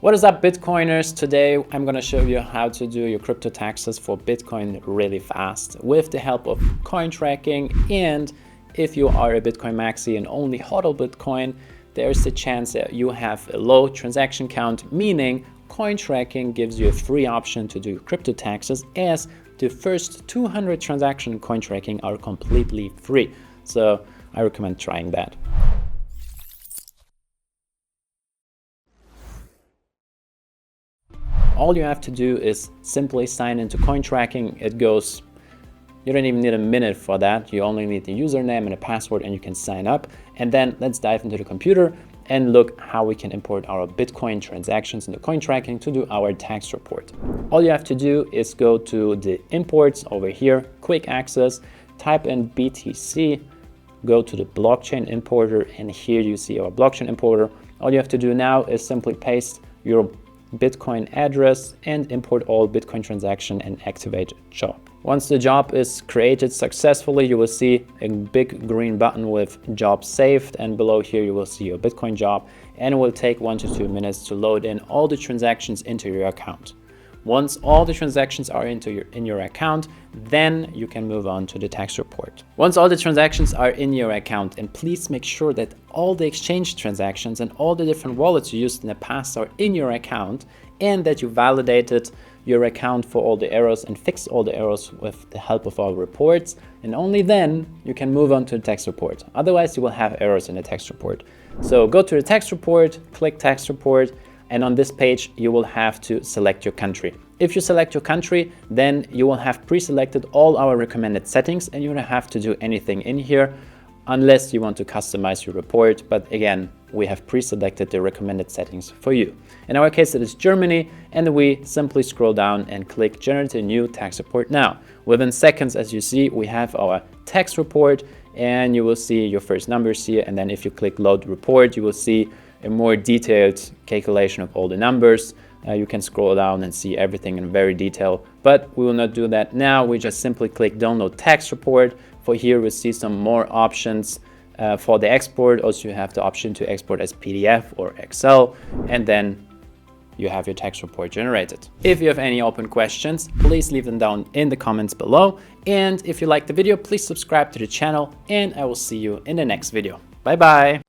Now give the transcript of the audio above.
What is up, Bitcoiners? Today I'm going to show you how to do your crypto taxes for Bitcoin really fast with the help of CoinTracking. And if you are a Bitcoin maxi and only hodl Bitcoin, there's the chance that you have a low transaction count, meaning CoinTracking gives you a free option to do your crypto taxes, as the first 200 transactions in CoinTracking are completely free. So I recommend trying that. All you have to do is simply sign into CoinTracking. You don't even need a minute for that. You only need the username and a password and you can sign up. And then let's dive into the computer and look how we can import our Bitcoin transactions into CoinTracking to do our tax report. All you have to do is go to the imports over here, quick access, type in BTC, go to the blockchain importer, and here you see our blockchain importer. All you have to do now is simply paste your Bitcoin address and import all Bitcoin transaction and activate job. Once the job is created successfully, you will see a big green button with job saved, and below here you will see your Bitcoin job, and it will take 1 to 2 minutes to load in all the transactions into your account. Once all the transactions are in your account, then you can move on to the tax report. Once all the transactions are in your account, and please make sure that all the exchange transactions and all the different wallets you used in the past are in your account, and that you validated your account for all the errors and fixed all the errors with the help of our reports, and only then you can move on to the tax report. Otherwise, you will have errors in the tax report. So go to the tax report, click tax report, and on this page, you will have to select your country. If you select your country, then you will have pre-selected all our recommended settings, and you don't have to do anything in here unless you want to customize your report. But again, we have pre-selected the recommended settings for you. In our case, it is Germany, and we simply scroll down and click Generate a new tax report now. Within seconds, as you see, we have our tax report, and you will see your first numbers here. And then if you click Load Report, you will see a more detailed calculation of all the numbers. You can scroll down and see everything in very detail, but we will not do that now. We just simply click Download Tax Report. For here, we see some more options for the export. Also, you have the option to export as PDF or Excel, and then you have your tax report generated. If you have any open questions, please leave them down in the comments below. And if you like the video, please subscribe to the channel, and I will see you in the next video. Bye bye.